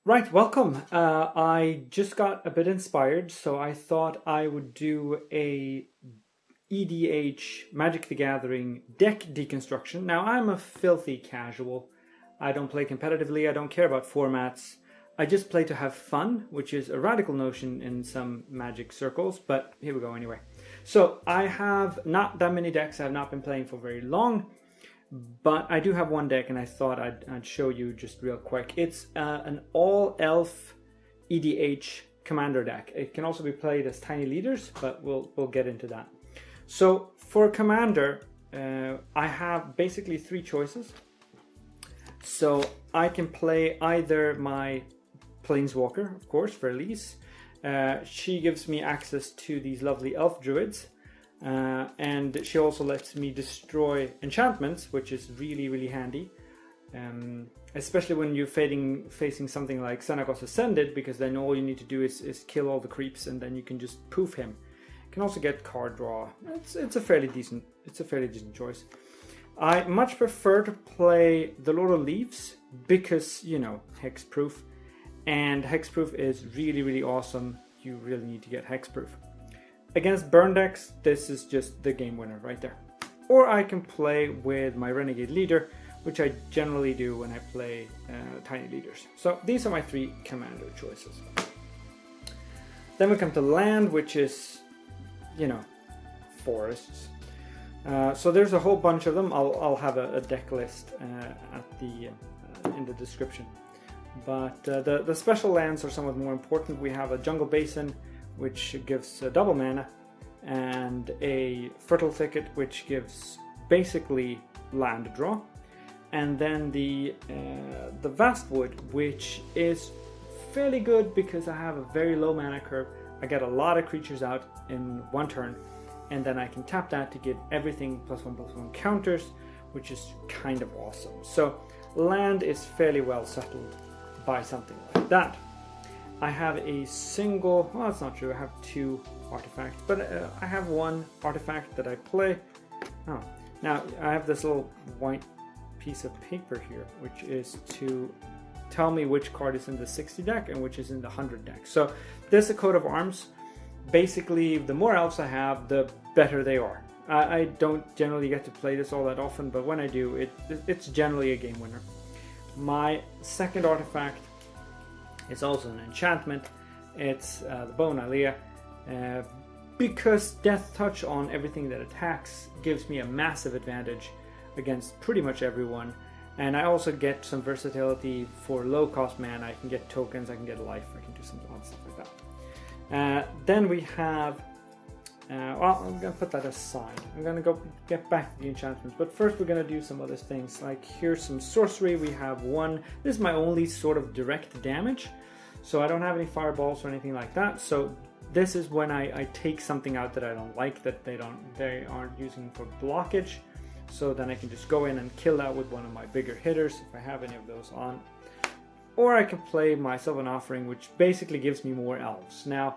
Right, welcome. I just got a bit inspired, so I thought I would do a EDH Magic the Gathering deck deconstruction. Now, I'm a filthy casual. I don't play competitively, I don't care about formats. I just play to have fun, which is a radical notion in some Magic circles, but here we go anyway. So, I have not that many decks, I have not been playing for very long. But I do have one deck, and I thought I'd show you just real quick. It's an all-elf EDH commander deck. It can also be played as tiny leaders, but we'll get into that. So for commander, I have basically three choices. So I can play either my Planeswalker, of course, for Elise. She gives me access to these lovely elf druids. And she also lets me destroy enchantments, which is really handy, especially when you're facing something like Xenagos Ascended, because then all you need to do is kill all the creeps, and then you can just poof him. You can also get card draw. It's a fairly decent choice. I much prefer to play the Lord of Leaves because hexproof, and hexproof is really awesome. You really need to get hexproof. Against burn decks, this is just the game winner right there. Or I can play with my Renegade Leader, which I generally do when I play tiny leaders. So these are my three commander choices. Then we come to land, which is, forests. So there's a whole bunch of them. I'll have a deck list in the description. But the special lands are somewhat more important. We have a Jungle Basin, which gives double mana, and a Fertile Thicket, which gives basically land draw, and then the Vastwood, which is fairly good because I have a very low mana curve. I get a lot of creatures out in one turn, and then I can tap that to give everything +1/+1 counters, which is kind of awesome. So land is fairly well settled by something like that. I have a single, well, that's not true, I have two artifacts, but I have one artifact that I play. Oh, now I have this little white piece of paper here, which is to tell me which card is in the 60 deck and which is in the 100 deck. So this is a coat of arms. Basically, the more elves I have, the better they are. I don't generally get to play this all that often, but when I do, it's generally a game winner. My second artifact, it's also an enchantment. It's the Bone Alea, because Death Touch on everything that attacks gives me a massive advantage against pretty much everyone. And I also get some versatility for low cost mana. I can get tokens, I can get life, I can do some odd stuff like that. Then we have, well, I'm going to put that aside. I'm going to go get back to the enchantments. But first we're going to do some other things. Like here's some sorcery. We have one. This is my only sort of direct damage. So I don't have any fireballs or anything like that. So this is when I take something out that I don't like, that they aren't using for blockage. So then I can just go in and kill that with one of my bigger hitters if I have any of those on. Or I can play my Sylvan Offering, which basically gives me more elves. Now,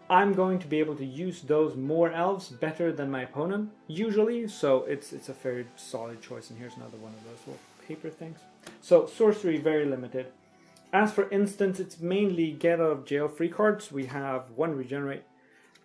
I'm going to be able to use those more elves better than my opponent, usually, so it's a very solid choice, and here's another one of those little paper things. So, sorcery, very limited. As for instants, it's mainly get out of jail free cards. We have one Regenerate,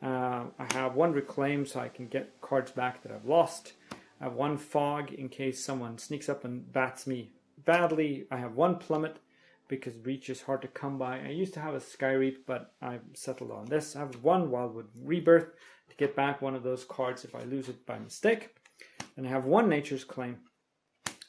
I have one Reclaim, so I can get cards back that I've lost. I have one Fog, in case someone sneaks up and bats me badly. I have one Plummet, because Reach is hard to come by. I used to have a Skyreap, but I've settled on this. I have one Wildwood Rebirth to get back one of those cards if I lose it by mistake. And I have one Nature's Claim,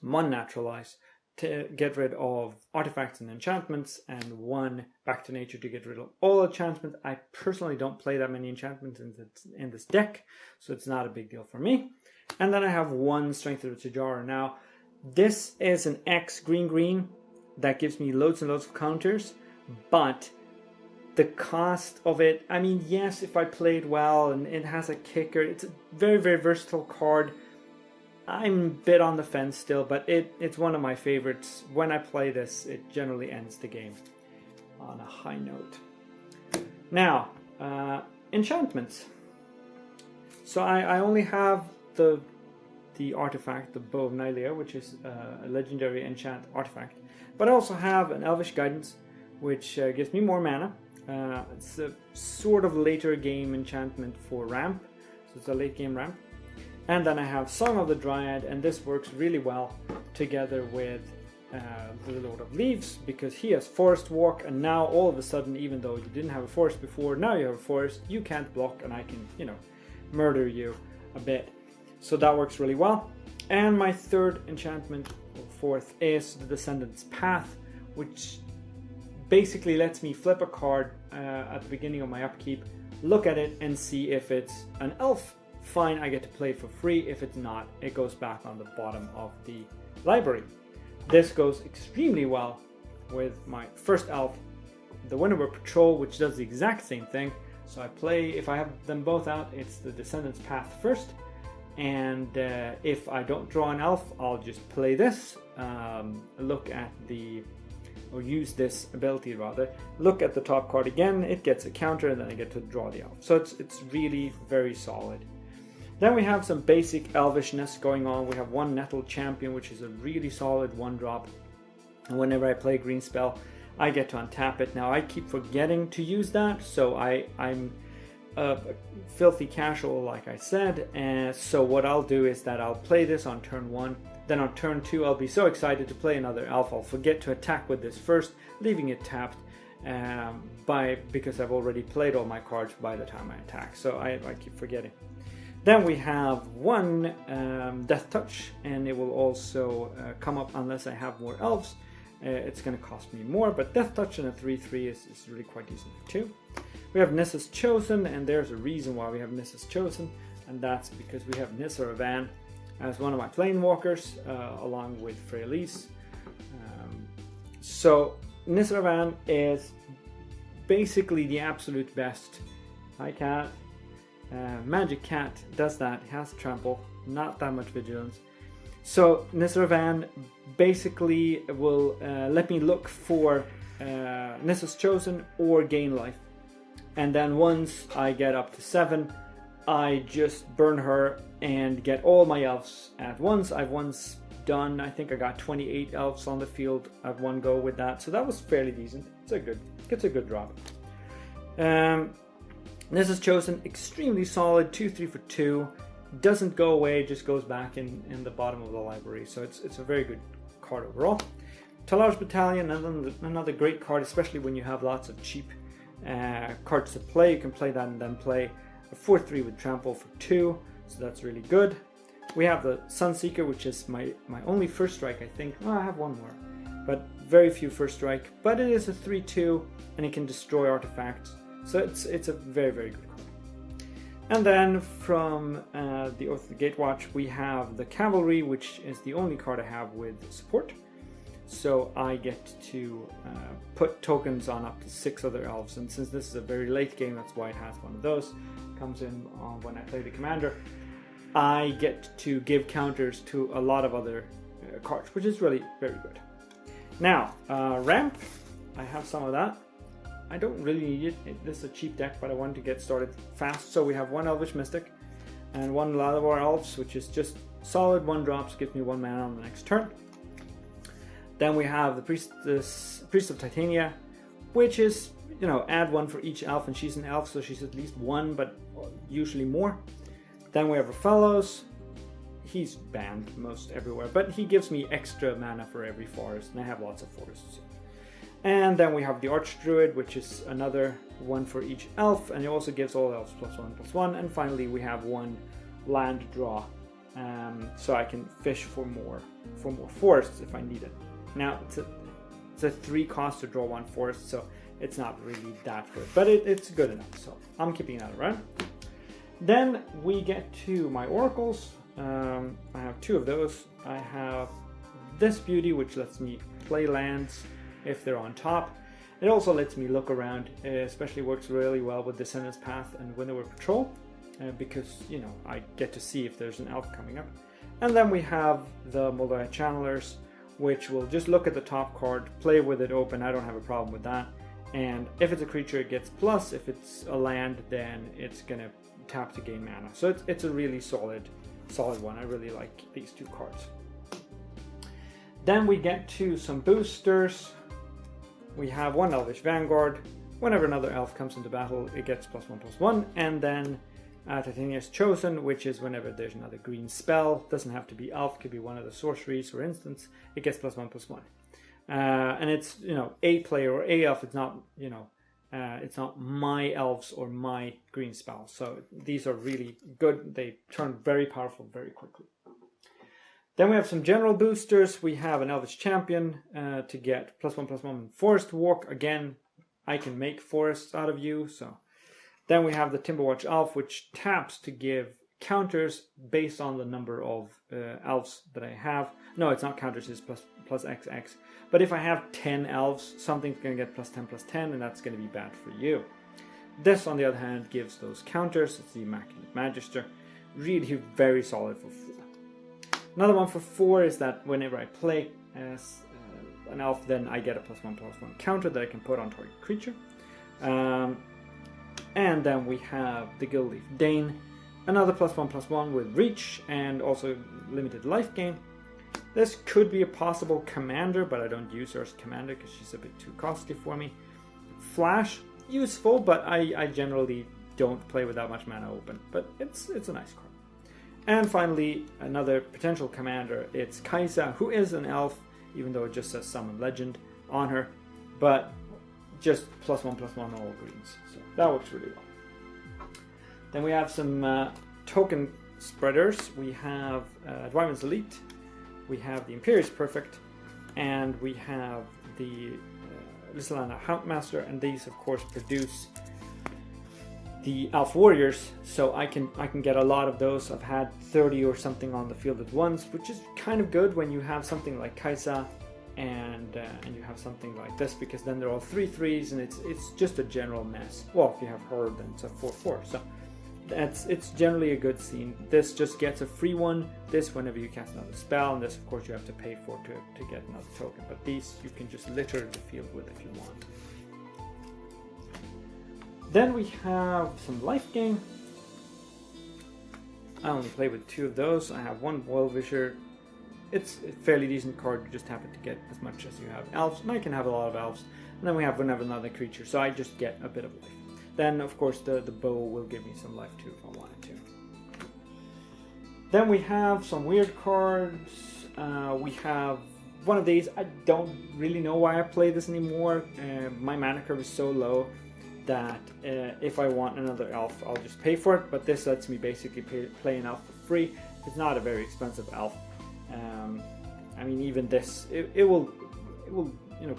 one Naturalize to get rid of artifacts and enchantments, and one Back to Nature to get rid of all enchantments. I personally don't play that many enchantments in this deck, so it's not a big deal for me. And then I have one Strength of the Tajara. Now, this is an X green that gives me loads and loads of counters, but the cost of it, I mean, yes, if I play it well and it has a kicker, it's a very versatile card. I'm a bit on the fence still, but it's one of my favorites. When I play this, it generally ends the game on a high note. Now, enchantments. So I only have the artifact, the Bow of Nylea, which is a legendary enchant artifact. But I also have an Elvish Guidance, which gives me more mana. It's a sort of later game enchantment for ramp, so it's a late game ramp. And then I have Song of the Dryad, and this works really well together with the Lord of Leaves, because he has Forest Walk, and now all of a sudden, even though you didn't have a forest before, now you have a forest, you can't block, and I can, you know, murder you a bit. So that works really well. And my third enchantment, or fourth, is the Descendant's Path, which basically lets me flip a card at the beginning of my upkeep, look at it and see if it's an elf. Fine, I get to play it for free. If it's not, it goes back on the bottom of the library. This goes extremely well with my first elf, the Winterward Patrol, which does the exact same thing. So I play, if I have them both out, it's the Descendant's Path first. And if I don't draw an elf, I'll just play this, look at the, or use this ability rather, look at the top card again, it gets a counter, and then I get to draw the elf. So it's really very solid. Then we have some basic elvishness going on. We have one Nettle Champion, which is a really solid 1-drop. And whenever I play green spell, I get to untap it. Now I keep forgetting to use that, so I'm filthy casual, like I said. And so what I'll do is that I'll play this on turn 1. Then on turn 2, I'll be so excited to play another elf, I'll forget to attack with this first, leaving it tapped because I've already played all my cards by the time I attack. So I keep forgetting. Then we have one Death Touch, and it will also come up unless I have more elves. It's going to cost me more, but Death Touch and a 3/3 is really quite decent for 2. We have Nissa's Chosen, and there's a reason why we have Nissa's Chosen, and that's because we have Nissa Ravan as one of my Planewalkers, along with Freyalise. So Nissa Ravan is basically the absolute best. Hi, cat. Magic Cat does that, has trample, not that much vigilance. So Nissa Ravan basically will let me look for Nissa's Chosen or gain life. And then once I get up to 7, I just burn her and get all my elves at once. I've once done, I think I got 28 elves on the field at one go with that. So that was fairly decent. It's a good drop. This is Chosen, extremely solid, 2/3 for 2, doesn't go away, just goes back in the bottom of the library, so it's a very good card overall. Talar's Battalion, another great card, especially when you have lots of cheap cards to play. You can play that and then play a 4/3 with Trample for 2, so that's really good. We have the Sunseeker, which is my only first strike, I think. Oh, I have one more, but very few first strike, but it is a 3/2 and it can destroy artifacts. So it's a very, very good card. And then from the Oath of the Gatewatch, we have the Cavalry, which is the only card I have with support. So I get to put tokens on up to 6 other elves. And since this is a very late game, that's why it has one of those. Comes in when I play the commander. I get to give counters to a lot of other cards, which is really very good. Now, ramp, I have some of that. I don't really need it. This is a cheap deck, but I wanted to get started fast. So we have one Elvish Mystic and one Lalavar Elves, which is just solid 1-drops, gives me 1 mana on the next turn. Then we have the Priest of Titania, which is, you know, add 1 for each elf, and she's an elf, so she's at least 1, but usually more. Then we have Fellows. He's banned most everywhere, but he gives me extra mana for every forest, and I have lots of forests. And then we have the Archdruid, which is another 1 for each elf, and it also gives all elves +1/+1. And finally we have 1 land draw, so I can fish for more forests if I need it. Now it's a 3 cost to draw 1 forest, so it's not really that good, but it's good enough, so I'm keeping that around. Then we get to my oracles. I have 2 of those. I have this beauty, which lets me play lands if they're on top. It also lets me look around, especially works really well with Descendant's Path and Winterward Patrol, because, you know, I get to see if there's an elf coming up. And then we have the Moldoya Channelers, which will just look at the top card, play with it open. I don't have a problem with that. And if it's a creature, it gets plus. If it's a land, then it's gonna tap to gain mana. So it's a really solid one. I really like these 2 cards. Then we get to some boosters. we have one Elvish Vanguard. Whenever another elf comes into battle, it gets +1/+1, and then Titania's Chosen, which is whenever there's another green spell, doesn't have to be elf, could be one of the sorceries, for instance, it gets +1/+1. And it's, a player or a elf. It's not, it's not my elves or my green spell. So these are really good. They turn very powerful very quickly. Then we have some general boosters. We have an Elvish Champion to get +1/+1 in Forest Walk. Again, I can make forests out of you. So then we have the Timberwatch Elf, which taps to give counters based on the number of elves that I have. No, it's not counters, it's plus XX. But if I have 10 elves, something's going to get +10/+10, and that's going to be bad for you. This, on the other hand, gives those counters. It's the Immaculate Magister. Really very solid for 4. Another one for 4 is that whenever I play as an elf, then I get a +1/+1 counter that I can put on target creature. And then we have the Gildleaf Dane. Another +1/+1 with reach and also limited life gain. This could be a possible commander, but I don't use her as commander because she's a bit too costly for me. Flash, useful, but I generally don't play with that much mana open. But it's a nice card. And finally, another potential commander. It's Kaisa, who is an elf, even though it just says Summon Legend on her. But just +1/+1 all greens. So that works really well. Then we have some token spreaders. We have Dwyman's Elite, we have the Imperious Perfect, and we have the Lysalana Huntmaster, and these of course produce the Elf Warriors, so I can get a lot of those. I've had 30 or something on the field at once, which is kind of good when you have something like Kaisa and you have something like this, because then they're all 3/3s and it's just a general mess. Well, if you have her, then it's a 4/4. So it's generally a good scene. This just gets a free one. This whenever you cast another spell, and this of course you have to pay for to get another token. But these you can just litter the field with if you want. Then we have some life gain. I only play with 2 of those. I have one Well-Wisher. It's a fairly decent card. You just happen to get as much as you have elves, and I can have a lot of elves. And then we have whenever another creature, so I just get a bit of life. Then of course the bow will give me some life too if I wanted to. Then we have some weird cards. We have one of these. I don't really know why I play this anymore. My mana curve is so low that if I want another elf, I'll just pay for it. But this lets me basically play an elf for free. It's not a very expensive elf. I mean, even this, it will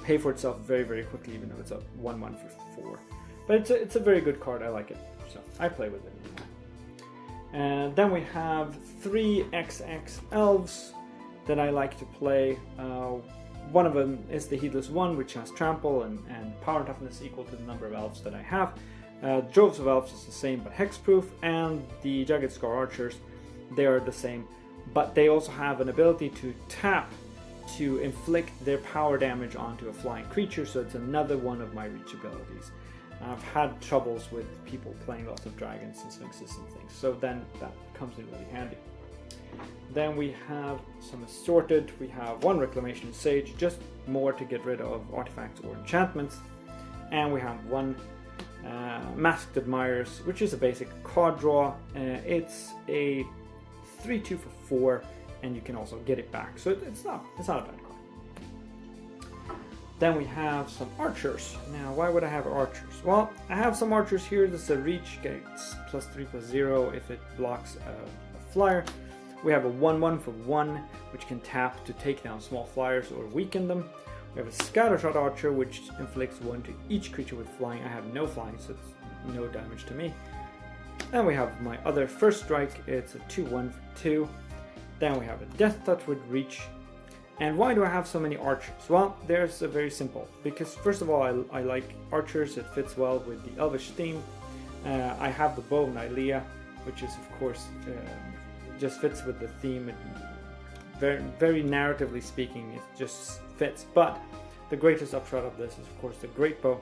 pay for itself very, very quickly, even though it's a 1/1 for 4. But it's a very good card. I like it, so I play with it. And then we have 3 XX Elves that I like to play. One of them is the Heedless One, which has Trample and Power and Toughness equal to the number of Elves that I have. Droves of Elves is the same, but Hexproof. And the Jagged Scar Archers, they are the same, but they also have an ability to tap to inflict their power damage onto a flying creature, so it's another one of my reach abilities. I've had troubles with people playing lots of dragons and sphinxes and things, so then that comes in really handy. Then we have some assorted. We have 1 Reclamation Sage, just more to get rid of artifacts or enchantments. And we have 1 Masked Admirers, which is a basic card draw. It's a 3/2 for 4, and you can also get it back, so it's not a bad card. Then we have some archers. Now, why would I have archers? Well, I have some archers here. This is a reach, gets +3/+0 if it blocks a flyer. We have a 1/1 for 1, which can tap to take down small flyers or weaken them. We have a Scattershot Archer, which inflicts 1 to each creature with flying. I have no flying, so it's no damage to me. Then we have my other First Strike. It's a 2/1 for 2. Then we have a Death Touch with reach. And why do I have so many archers? Well, there's a very simple. Because first of all, I like archers. It fits well with the Elvish theme. I have the Bow of Nylea, which is of course just fits with the theme. It, very narratively speaking, it just fits. But the greatest upshot of this is of course the Great Bow,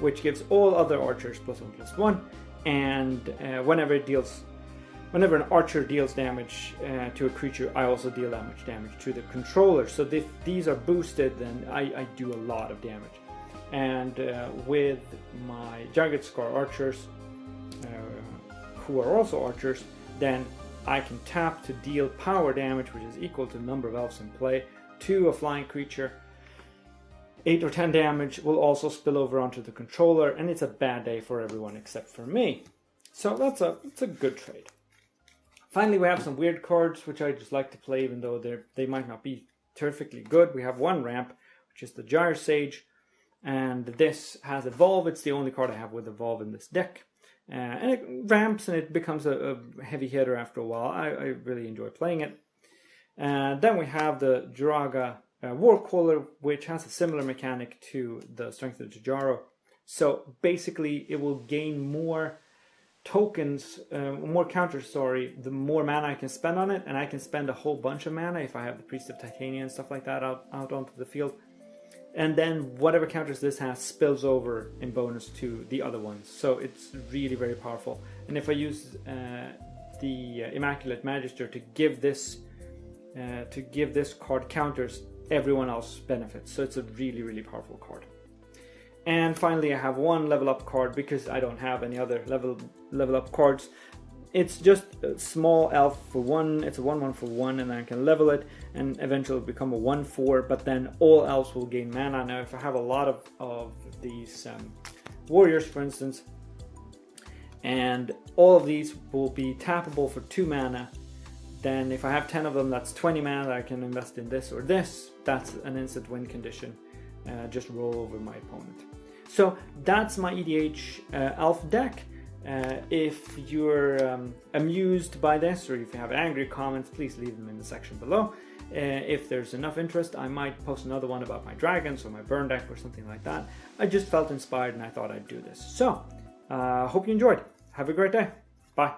which gives all other archers +1/+1. And whenever an archer deals damage to a creature, I also deal that much damage to the controller. So if these are boosted, then I do a lot of damage. And with my Jagged Scar archers, who are also archers, then I can tap to deal power damage, which is equal to the number of elves in play, to a flying creature. 8 or 10 damage will also spill over onto the controller, and it's a bad day for everyone except for me. So that's a good trade. Finally, we have some weird cards, which I just like to play, even though they might not be terrifically good. We have one ramp, which is the Gyre Sage, and this has Evolve. It's the only card I have with Evolve in this deck. And it ramps and it becomes a heavy hitter after a while. I really enjoy playing it. Then we have the Jiraga Warcaller, which has a similar mechanic to the Strength of Jujaro. So basically it will gain more tokens, more counters, the more mana I can spend on it, and I can spend a whole bunch of mana if I have the Priest of Titania and stuff like that out onto the field. And then whatever counters this has spills over in bonus to the other ones. So it's really very powerful. And if I use the Immaculate Magister to give this card counters, everyone else benefits. So it's a really, really powerful card. And finally, I have one level up card because I don't have any other level up cards. It's just a small elf for 1. It's a 1/1 for 1, and then I can level it and eventually become a 1/4. But then all elves will gain mana. Now, if I have a lot of these warriors, for instance, and all of these will be tappable for 2 mana, then if I have 10 of them, that's 20 mana that I can invest in this or this. That's an instant win condition. Just roll over my opponent. So that's my EDH elf deck. If you're amused by this, or if you have angry comments, please leave them in the section below. If there's enough interest, I might post another one about my dragons or my burn deck or something like that. I just felt inspired and I thought I'd do this. So, hope you enjoyed. Have a great day.